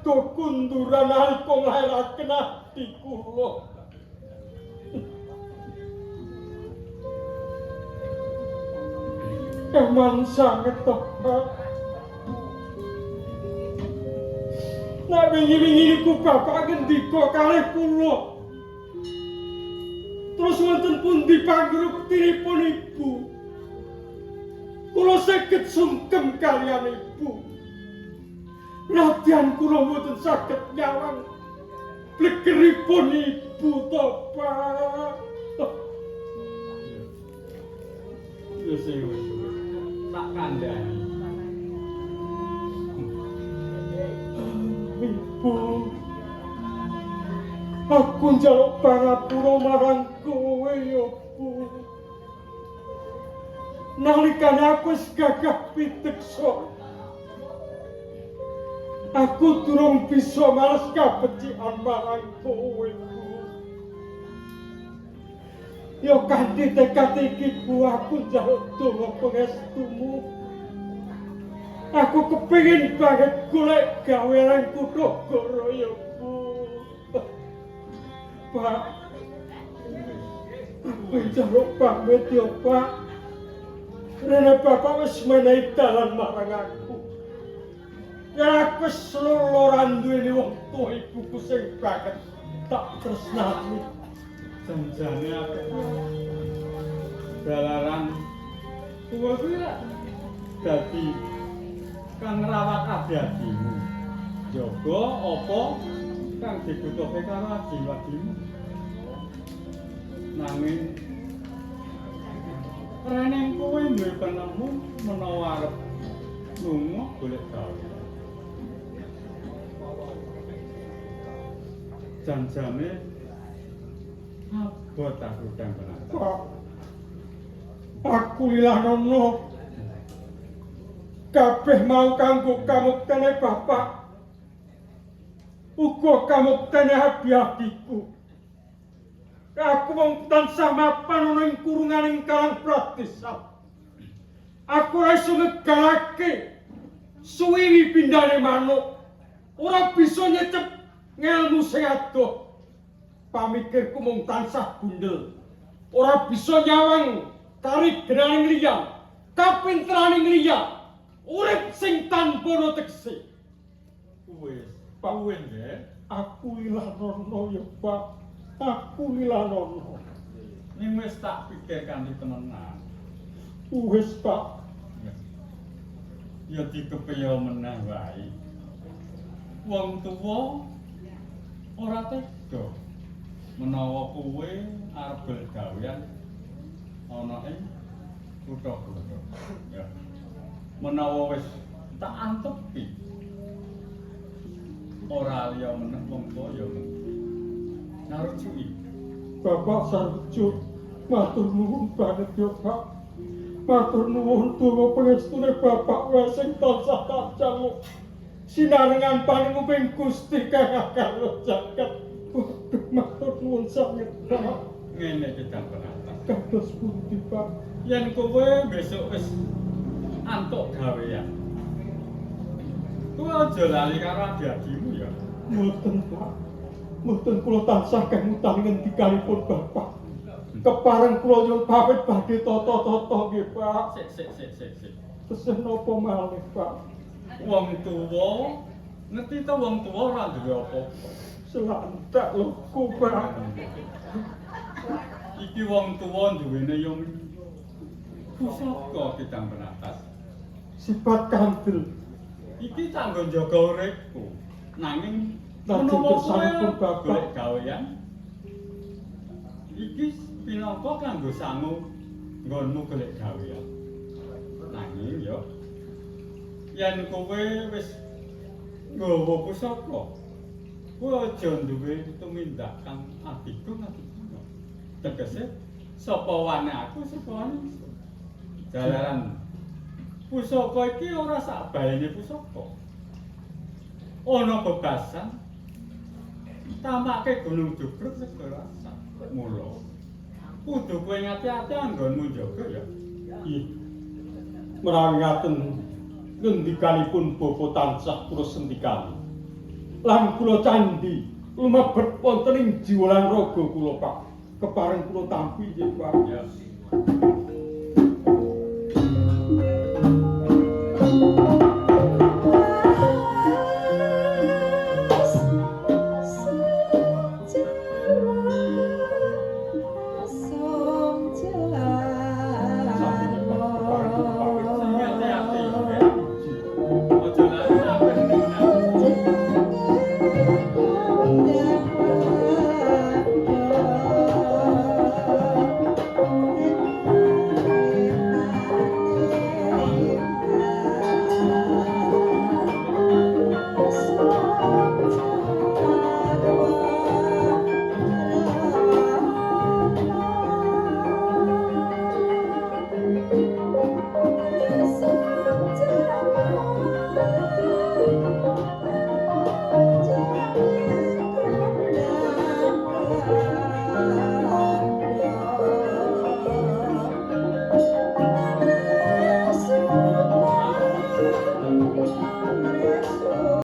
Merga kunduran nalika nglairaken ati kula. Eman sanget tepat. Nek wingi-wingi niku bapak ngendika kalih kula. Terus wonten pundi pangruktinipun ibu? Kula saged sungkem kaliyan ibu. Nadyan kula mboten saged nyawang blegeripun ibu to, Pak. Wis tak kandhani. Ibu, aku njaluk pangapura marang kowe ya, Bu. Nalikane aku wis gagah piteksa, aku durung bisa males kabecikan marang kowe, Bu. Ya kanthi tekad iki, Bu, aku njaluk donga pangestumu. Aku kepingin banget golek gawe nang Kutagara ya, Bu. Pak, aku njaluk pamit ya, Pak. Rene bapak wis menehi dalan marang aku. Ya aku wis ora duweni wong tuwa ibuku sing banget tak tresnani. Janjane aku dalaran tuwa kuwi dadi kang ngrawat adi-adimu. Jaga apa kang dibutuhke karo adi-adimu. Nanging rene kowe duwe penemu menawa arep lunga golek gawe. Janjane abot aku kang penata. Pak, aku lilanono. Kabeh mau kanggo kamuktene bapak. Uga kamuktene abi-abiku. Aku wong tansah mapan ana ing kurunganing Karang Pratisah. Aku ora iso ngegalake suwingi pindhane manuk. Ora bisa nyecep ngelmu sing adoh. Pamikirku mung tansah gundel. Ora bisa nyawang karigenaning liya, kapinteraning liya. Urip sing tanpa ana tegese. Wis, kuwi nggih. Aku lilanono ya, Pak. Aku lilanono. Ning wis tak pikir kanthi temenan. Wis, Pak. Ya dikepeya meneh wae. Wong tuwa ora tega menawa kowe arep gawean ana ing Kutagara. Ya. Menawa wis tak antepi ora liya meneh wong tuwa ya narujuki. Bapak Sarjo, matur nuwun banget ya, Pak. Matur nuwun donga pangestune Bapak wae sing tansah kacang sinarengan panenguping Gusti Kang karo jagat. Waduh, matur nuwun sanget, Pak. Ngene iki Kang Penata. Kados pundi, Pak? Yen kowe besok wis antuk gawean. Kowe aja lali karo adi-adimu ya. Mboten, Pak. Mboten kula tansah kemutang ngendikanipun Bapak. Kepareng kula nyuwun pamit badhe tata-tata nggih, Pak. Sik. Tesih napa malih, Pak? Wong tuwa ngerti to wong tuwa ora duwe apa-apa. Selantak lho, Pak. Iki wong tuwa duwene yo pusaka Kidang Penatas. Sifat kandel. Iki kanggo njaga uripku. Nanging Lajeng menawa kersanipun kowe Bapak. golek gawean iki pinangka kanggo sangu nggonmu golek gawean. Nanging yo yen kowe wis nggawa pusaka, kowe aja duwe tumindak kang adigung. Tegese sapa wane aku sapa wane iso. Jalaran pusaka iki ora sak baene pusaka. Ana bebasan tamake gunung jubruk segala sak. Mula kudu kowe ngati-ati anggonmu njaga ya. Nggih. Menawi ngaten ngendikanipun Bapa tansah kula sendikani. lan kula candhi lumebet wonten ing jiwa lan raga kula Pak. Kepareng kula tampi nggih Pak. Ya.